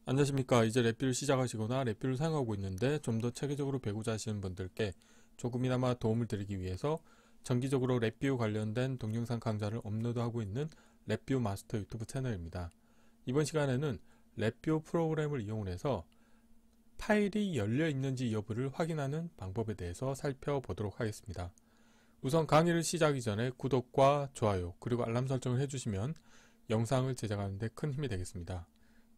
안녕하십니까. 이제 랩뷰를 시작하시거나 랩뷰를 사용하고 있는데 좀 더 체계적으로 배우자 하시는 분들께 조금이나마 도움을 드리기 위해서 정기적으로 랩뷰 관련된 동영상 강좌를 업로드하고 있는 랩뷰 마스터 유튜브 채널입니다. 이번 시간에는 랩뷰 프로그램을 이용해서 파일이 열려 있는지 여부를 확인하는 방법에 대해서 살펴보도록 하겠습니다. 우선 강의를 시작하기 전에 구독과 좋아요 그리고 알람 설정을 해주시면 영상을 제작하는 데 큰 힘이 되겠습니다.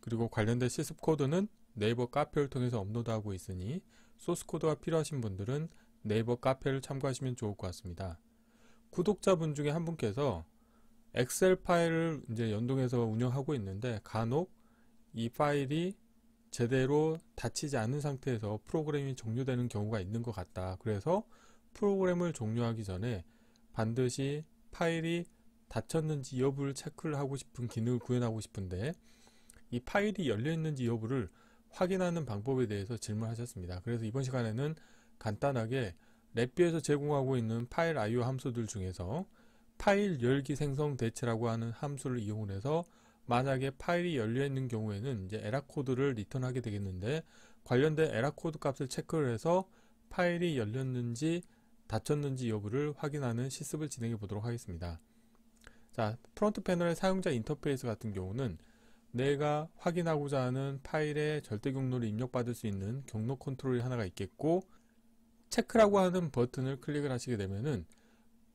그리고 관련된 실습 코드는 네이버 카페를 통해서 업로드하고 있으니 소스 코드가 필요하신 분들은 네이버 카페를 참고하시면 좋을 것 같습니다. 구독자분 중에 한 분께서 엑셀 파일을 이제 연동해서 운영하고 있는데 간혹 이 파일이 제대로 닫히지 않은 상태에서 프로그램이 종료되는 경우가 있는 것 같다. 그래서 프로그램을 종료하기 전에 반드시 파일이 닫혔는지 여부를 체크를 하고 싶은 기능을 구현하고 싶은데 이 파일이 열려 있는지 여부를 확인하는 방법에 대해서 질문하셨습니다. 그래서 이번 시간에는 간단하게 랩뷰에서 제공하고 있는 파일 IO 함수들 중에서 파일 열기 생성 대체라고 하는 함수를 이용해서 만약에 파일이 열려 있는 경우에는 이제 에러 코드를 리턴하게 되겠는데 관련된 에러 코드 값을 체크를 해서 파일이 열렸는지 닫혔는지 여부를 확인하는 실습을 진행해 보도록 하겠습니다. 자, 프론트 패널의 사용자 인터페이스 같은 경우는 내가 확인하고자 하는 파일의 절대 경로를 입력받을 수 있는 경로 컨트롤이 하나가 있겠고, 체크라고 하는 버튼을 클릭을 하시게 되면은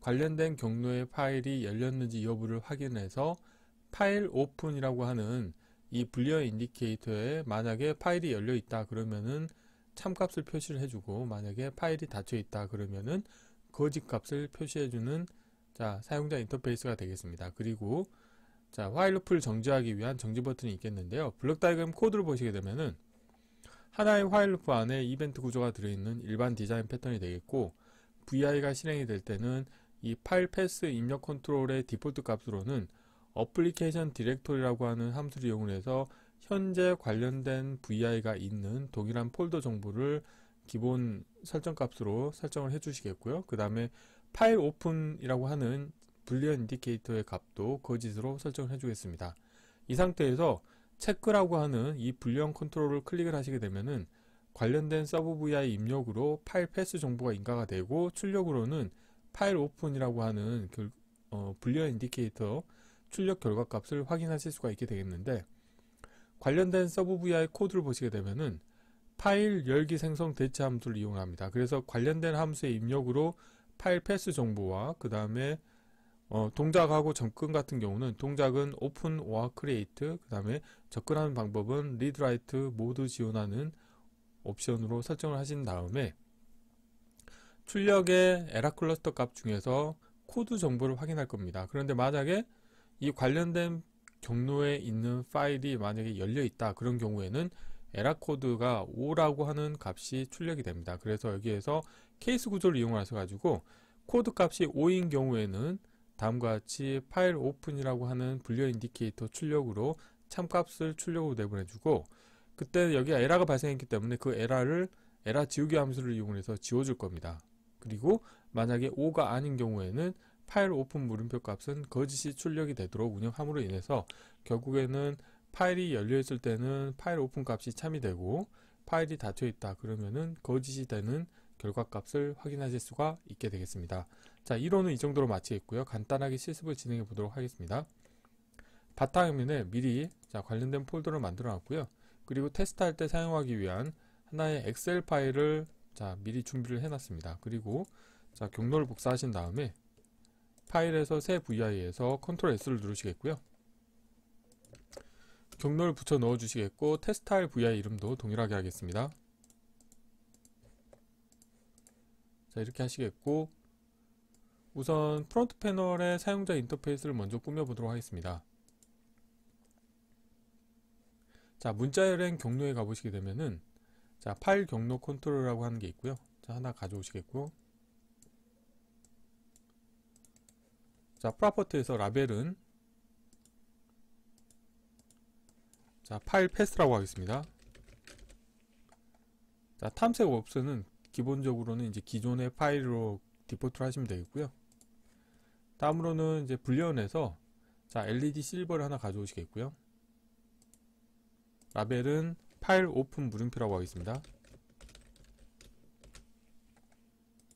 관련된 경로의 파일이 열렸는지 여부를 확인해서 파일 오픈이라고 하는 이 불리언 인디케이터에 만약에 파일이 열려 있다 그러면은 참값을 표시를 해주고, 만약에 파일이 닫혀 있다 그러면은 거짓 값을 표시해주는 사용자 인터페이스가 되겠습니다. 그리고 while loop를 정지하기 위한 정지 버튼이 있겠는데요. 블록 다이어그램 코드를 보시게 되면은 하나의 while loop 안에 이벤트 구조가 들어있는 일반 디자인 패턴이 되겠고, VI가 실행이 될 때는 이 파일 패스 입력 컨트롤의 디폴트 값으로는 어플리케이션 디렉토리라고 하는 함수를 이용해서 현재 관련된 VI가 있는 동일한 폴더 정보를 기본 설정 값으로 설정을 해 주시겠고요. 그 다음에 파일 오픈이라고 하는 불리언 인디케이터의 값도 거짓으로 설정을 해주겠습니다. 이 상태에서 체크라고 하는 이 불리언 컨트롤을 클릭을 하시게 되면은 관련된 서브 VI 입력으로 파일 패스 정보가 인가가 되고, 출력으로는 파일 오픈이라고 하는 불리언 인디케이터 출력 결과 값을 확인하실 수가 있게 되겠는데, 관련된 서브 VI 코드를 보시게 되면은 파일 열기 생성 대체 함수를 이용합니다. 그래서 관련된 함수의 입력으로 파일 패스 정보와 그 다음에 동작하고 접근 같은 경우는 동작은 open or create, 그 다음에 접근하는 방법은 read write 모두 지원하는 옵션으로 설정을 하신 다음에 출력의 에러 클러스터 값 중에서 코드 정보를 확인할 겁니다. 그런데 만약에 이 관련된 경로에 있는 파일이 만약에 열려 있다 그런 경우에는 에러 코드가 5라고 하는 값이 출력이 됩니다. 그래서 여기에서 케이스 구조를 이용하셔 가지고 코드 값이 5인 경우에는 다음과 같이 파일 오픈이라고 하는 불리언 인디케이터 출력으로 참값을 출력으로 내보내주고, 그때 여기 에러가 발생했기 때문에 그 에러를 에러 지우개 함수를 이용해서 지워줄 겁니다. 그리고 만약에 5가 아닌 경우에는 파일 오픈 물음표 값은 거짓이 출력이 되도록 운영함으로 인해서 결국에는 파일이 열려 있을 때는 파일 오픈 값이 참이 되고, 파일이 닫혀 있다 그러면은 거짓이 되는 결과 값을 확인하실 수가 있게 되겠습니다. 자, 이론은 이 정도로 마치겠고요. 간단하게 실습을 진행해 보도록 하겠습니다. 바탕화면에 미리 관련된 폴더를 만들어 놨고요. 그리고 테스트할 때 사용하기 위한 하나의 엑셀 파일을 미리 준비를 해 놨습니다. 그리고 경로를 복사하신 다음에 파일에서 새 VI에서 컨트롤 S를 누르시겠고요. 경로를 붙여 넣어 주시겠고, 테스트할 VI 이름도 동일하게 하겠습니다. 이렇게 하시겠고, 우선 프론트 패널의 사용자 인터페이스를 먼저 꾸며보도록 하겠습니다. 문자열행 경로에 가보시게 되면은 파일 경로 컨트롤이라고 하는 게 있고요. 하나 가져오시겠고, 프로퍼티에서 라벨은 파일 패스라고 하겠습니다. 탐색 옵션은 기본적으로는 이제 기존의 파일로 디폴트를 하시면 되겠고요. 다음으로는 이제 불리언에서 LED 실버를 하나 가져오시겠고요. 라벨은 파일 오픈 물음표라고 하겠습니다.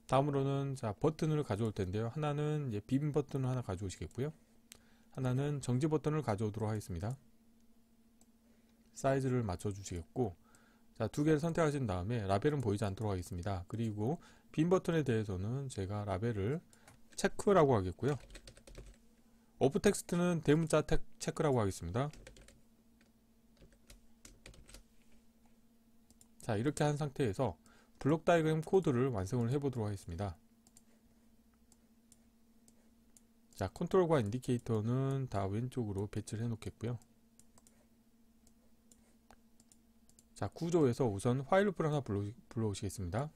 다음으로는 자 버튼을 가져올 텐데요. 하나는 이제 비빔 버튼을 하나 가져오시겠고요. 하나는 정지 버튼을 가져오도록 하겠습니다. 사이즈를 맞춰 주시겠고, 자, 두 개를 선택하신 다음에 라벨은 보이지 않도록 하겠습니다. 그리고 빈 버튼에 대해서는 제가 라벨을 체크라고 하겠고요. 오프 텍스트는 대문자 체크라고 하겠습니다. 자, 이렇게 한 상태에서 블록 다이어그램 코드를 완성을 해 보도록 하겠습니다. 자, 컨트롤과 인디케이터는 다 왼쪽으로 배치를 해 놓겠고요. 자, 구조에서 우선 화일 루프를 하나 불러오시겠습니다.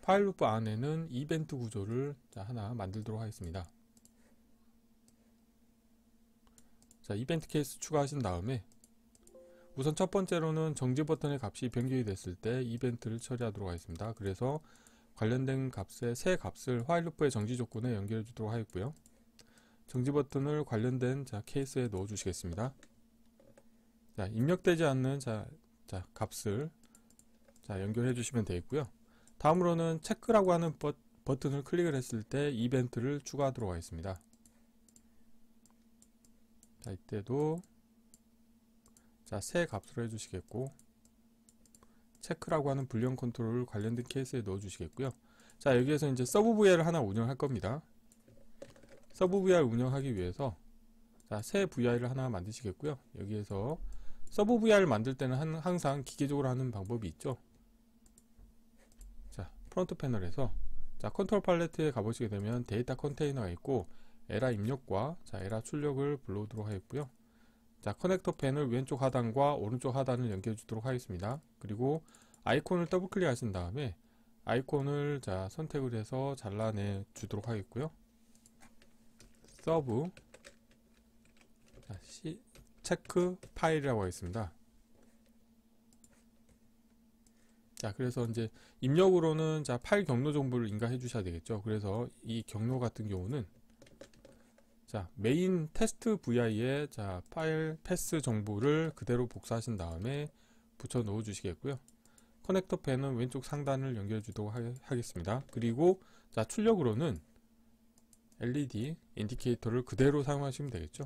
파일 루프 안에는 이벤트 구조를 자, 하나 만들도록 하겠습니다. 자, 이벤트 케이스 추가하신 다음에 우선 첫 번째로는 정지 버튼의 값이 변경이 됐을 때 이벤트를 처리하도록 하겠습니다. 그래서 관련된 값의 새 값을 화일 루프의 정지 조건에 연결해 주도록 하겠고요. 정지 버튼을 관련된 자, 케이스에 넣어 주시겠습니다. 자, 입력되지 않는 값을 자, 연결해 주시면 되겠고요. 다음으로는 체크라고 하는 버튼을 클릭을 했을 때 이벤트를 추가하도록 하겠습니다. 자, 이때도 자, 새 값으로 해주시겠고, 체크라고 하는 불량 컨트롤을 관련된 케이스에 넣어 주시겠고요. 자, 여기에서 이제 서브 VR을 하나 운영할 겁니다. 서브 VR 운영하기 위해서 자, 새 VR을 하나 만드시겠고요. 여기에서 서브 VR을 만들 때는 항상 기계적으로 하는 방법이 있죠. 자, 프론트 패널에서 자, 컨트롤 팔레트에 가보시게 되면 데이터 컨테이너가 있고 에라 입력과 자, 에라 출력을 불러오도록 하겠고요. 자, 커넥터 펜을 왼쪽 하단과 오른쪽 하단을 연결해 주도록 하겠습니다. 그리고 아이콘을 더블 클릭 하신 다음에 아이콘을 자, 선택을 해서 잘라내 주도록 하겠고요. 서브 자, 체크 파일이라고 하겠습니다. 자, 그래서 이제 입력으로는 자, 파일 경로 정보를 인가해 주셔야 되겠죠. 그래서 이 경로 같은 경우는 자, 메인 테스트 VI에 자, 파일 패스 정보를 그대로 복사하신 다음에 붙여 넣어 주시겠고요. 커넥터 펜은 왼쪽 상단을 연결해 주도록 하겠습니다. 그리고 자, 출력으로는 LED 인디케이터를 그대로 사용하시면 되겠죠.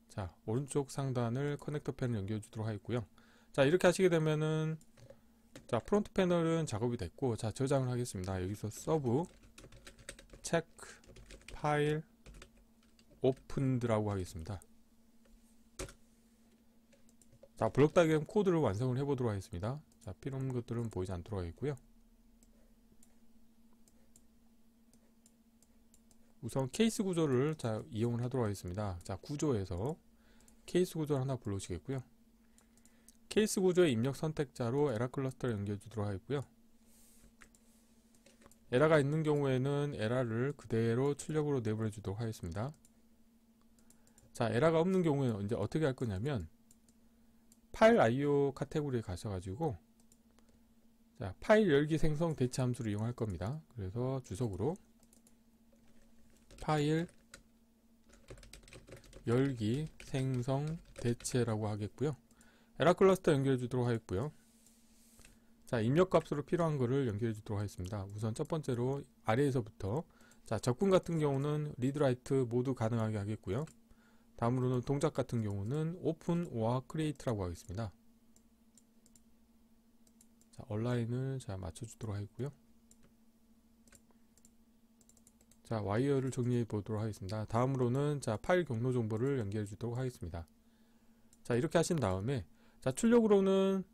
자, 오른쪽 상단을 커넥터 펜을 연결해 주도록 하겠고요. 자, 이렇게 하시게 되면은 자, 프론트 패널은 작업이 됐고, 자, 저장을 하겠습니다. 여기서 서브 체크 파일 오픈드라고 하겠습니다. 자, 블록 다이어그램 코드를 완성을 해 보도록 하겠습니다. 자, 필요한 것들은 보이지 않도록 하겠고요. 우선 케이스 구조를 자, 이용을 하도록 하겠습니다. 자, 구조에서 케이스 구조를 하나 불러오시겠고요. 케이스 구조의 입력 선택자로 에라 클러스터를 연결해 주도록 하겠고요. 에라가 있는 경우에는 에라를 그대로 출력으로 내보내 주도록 하겠습니다. 자, 에라가 없는 경우에는 이제 어떻게 할 거냐면 파일 IO 카테고리에 가셔가지고 자, 파일 열기 생성 대체 함수를 이용할 겁니다. 그래서 주석으로 파일 열기 생성 대체라고 하겠고요. 에라 클러스터 연결해 주도록 하겠고요. 자, 입력 값으로 필요한 거를 연결해 주도록 하겠습니다. 우선 첫 번째로 아래에서부터 자, 접근 같은 경우는 리드 라이트 모두 가능하게 하겠고요. 다음으로는 동작 같은 경우는 오픈 오아 크리에이트라고 하겠습니다. 자, 얼라인을 자, 맞춰 주도록 하겠고요. 자, 와이어를 정리해 보도록 하겠습니다. 다음으로는 자, 파일 경로 정보를 연결해 주도록 하겠습니다. 자, 이렇게 하신 다음에 자, 출력으로는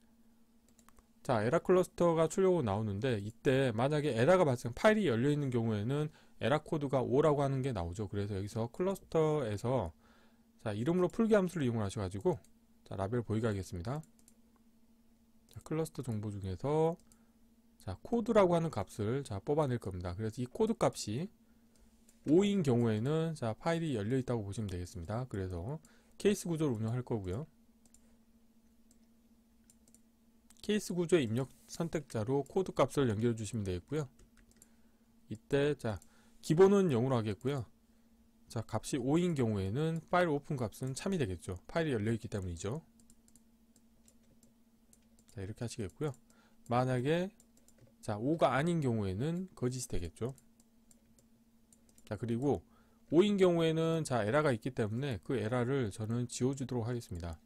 자, 에라 클러스터가 출력으로 나오는데 이때 만약에 에라가 발생 파일이 열려 있는 경우에는 에라 코드가 5라고 하는 게 나오죠. 그래서 여기서 클러스터에서 자, 이름으로 풀기 함수를 이용을 하셔가지고 자, 라벨 보이게 하겠습니다. 자, 클러스터 정보 중에서 자, 코드라고 하는 값을 자, 뽑아낼 겁니다. 그래서 이 코드 값이 5인 경우에는 자, 파일이 열려 있다고 보시면 되겠습니다. 그래서 케이스 구조를 운영할 거고요. 케이스 구조의 입력 선택자로 코드 값을 연결해 주시면 되겠고요. 이때 자, 기본은 0으로 하겠고요. 자, 값이 5인 경우에는 파일 오픈 값은 참이 되겠죠. 파일이 열려있기 때문이죠. 자, 이렇게 하시겠고요. 만약에 자 5가 아닌 경우에는 거짓이 되겠죠. 자, 그리고 5인 경우에는 자 에러가 있기 때문에 그 에러를 저는 지워주도록 하겠습니다.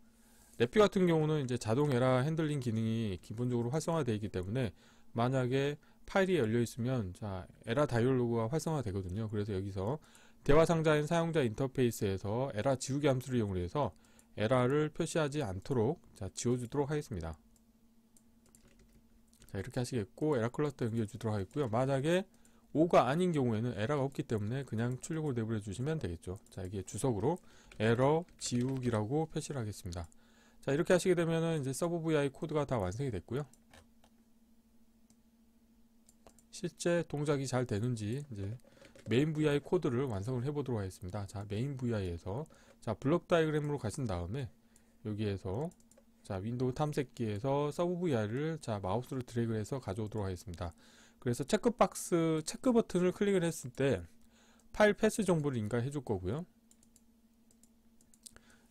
랩뷰 같은 경우는 이제 자동 에러 핸들링 기능이 기본적으로 활성화되어 있기 때문에 만약에 파일이 열려 있으면 자 에러 다이얼로그가 활성화되거든요. 그래서 여기서 대화 상자인 사용자 인터페이스에서 에러 지우기 함수를 이용해서 에러를 표시하지 않도록 자 지워주도록 하겠습니다. 자, 이렇게 하시겠고 에러 클러스터 연결해 주도록 하겠고요. 만약에 5가 아닌 경우에는 에러가 없기 때문에 그냥 출력으로 내버려 주시면 되겠죠. 자, 이게 주석으로 에러 지우기라고 표시를 하겠습니다. 자, 이렇게 하시게 되면은 이제 서브 VI 코드가 다 완성이 됐고요. 실제 동작이 잘 되는지 이제 메인 VI 코드를 완성을 해 보도록 하겠습니다. 자, 메인 VI에서 자 블록 다이그램으로 가신 다음에 여기에서 자 윈도우 탐색기에서 서브 VI를 자 마우스로 드래그 해서 가져오도록 하겠습니다. 그래서 체크박스 체크 버튼을 클릭을 했을 때 파일 패스 정보를 인가해 줄 거고요.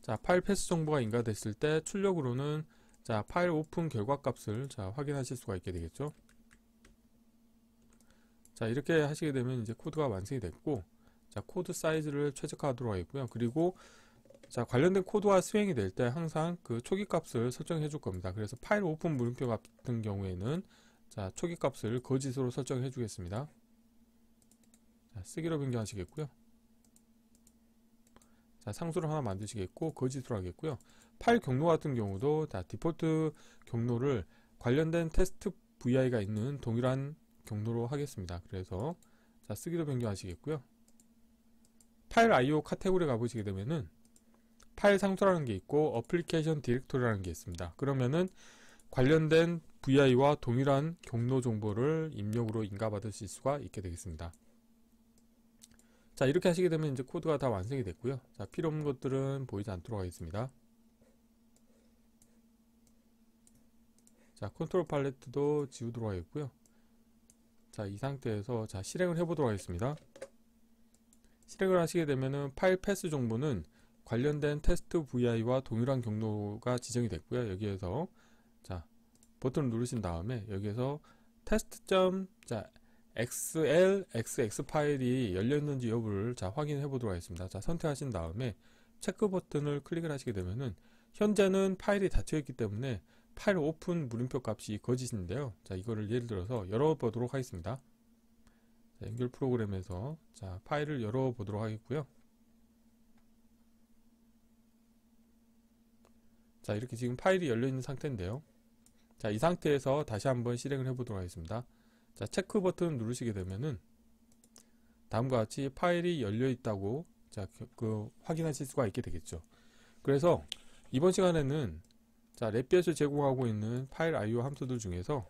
자, 파일 패스 정보가 인가됐을 때 출력으로는 자 파일 오픈 결과값을 자 확인하실 수가 있게 되겠죠. 자, 이렇게 하시게 되면 이제 코드가 완성이 됐고, 자 코드 사이즈를 최적화하도록 하겠고요. 그리고 자 관련된 코드가 수행이 될 때 항상 그 초기 값을 설정해 줄 겁니다. 그래서 파일 오픈 물음표 같은 경우에는 자 초기 값을 거짓으로 설정해 주겠습니다. 자, 쓰기로 변경하시겠고요. 자, 상수를 하나 만드시겠고 거짓으로 하겠고요. 파일 경로 같은 경우도 자 디폴트 경로를 관련된 테스트 VI가 있는 동일한 경로로 하겠습니다. 그래서 자 쓰기로 변경하시겠고요. 파일 IO 카테고리 가보시게 되면은 파일 상수라는 게 있고 어플리케이션 디렉토리라는 게 있습니다. 그러면은 관련된 VI와 동일한 경로 정보를 입력으로 인가받으실 수가 있게 되겠습니다. 자, 이렇게 하시게 되면 이제 코드가 다 완성이 됐고요. 자, 필요 없는 것들은 보이지 않도록 하겠습니다. 자, 컨트롤 팔레트도 지우도록 하겠고요. 자, 이 상태에서 자 실행을 해보도록 하겠습니다. 실행을 하시게 되면은 파일 패스 정보는 관련된 테스트 VI와 동일한 경로가 지정이 됐고요. 여기에서 자 버튼을 누르신 다음에 여기에서 test.xlxx 파일이 열렸는지 여부를 자 확인해 보도록 하겠습니다. 자, 선택하신 다음에 체크 버튼을 클릭을 하시게 되면은 현재는 파일이 닫혀 있기 때문에 파일 오픈 물음표 값이 거짓인데요. 자, 이거를 예를 들어서 열어보도록 하겠습니다. 자, 연결 프로그램에서 자 파일을 열어보도록 하겠고요. 자, 이렇게 지금 파일이 열려있는 상태인데요. 자, 이 상태에서 다시 한번 실행을 해보도록 하겠습니다. 자, 체크 버튼 누르시게 되면은 다음과 같이 파일이 열려있다고 자, 확인하실 수가 있게 되겠죠. 그래서 이번 시간에는 자, 랩비에서 제공하고 있는 파일 IO 함수들 중에서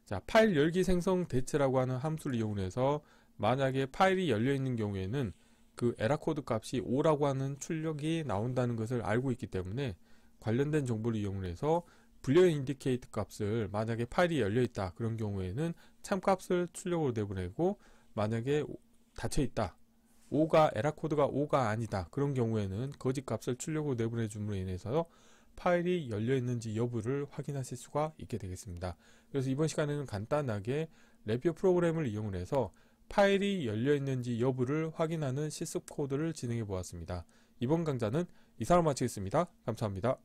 자, 파일 열기 생성 대체라고 하는 함수를 이용해서 만약에 파일이 열려있는 경우에는 그 에러 코드 값이 5라고 하는 출력이 나온다는 것을 알고 있기 때문에 관련된 정보를 이용해서 불리언 인디케이트 값을 만약에 파일이 열려있다 그런 경우에는 참값을 출력으로 내보내고 만약에 닫혀있다 5가 에러 코드가 5가 아니다 그런 경우에는 거짓 값을 출력으로 내보내 줌으로 인해서 파일이 열려있는지 여부를 확인하실 수가 있게 되겠습니다. 그래서 이번 시간에는 간단하게 랩뷰 프로그램을 이용해서 파일이 열려있는지 여부를 확인하는 실습 코드를 진행해 보았습니다. 이번 강좌는 이상으로 마치겠습니다. 감사합니다.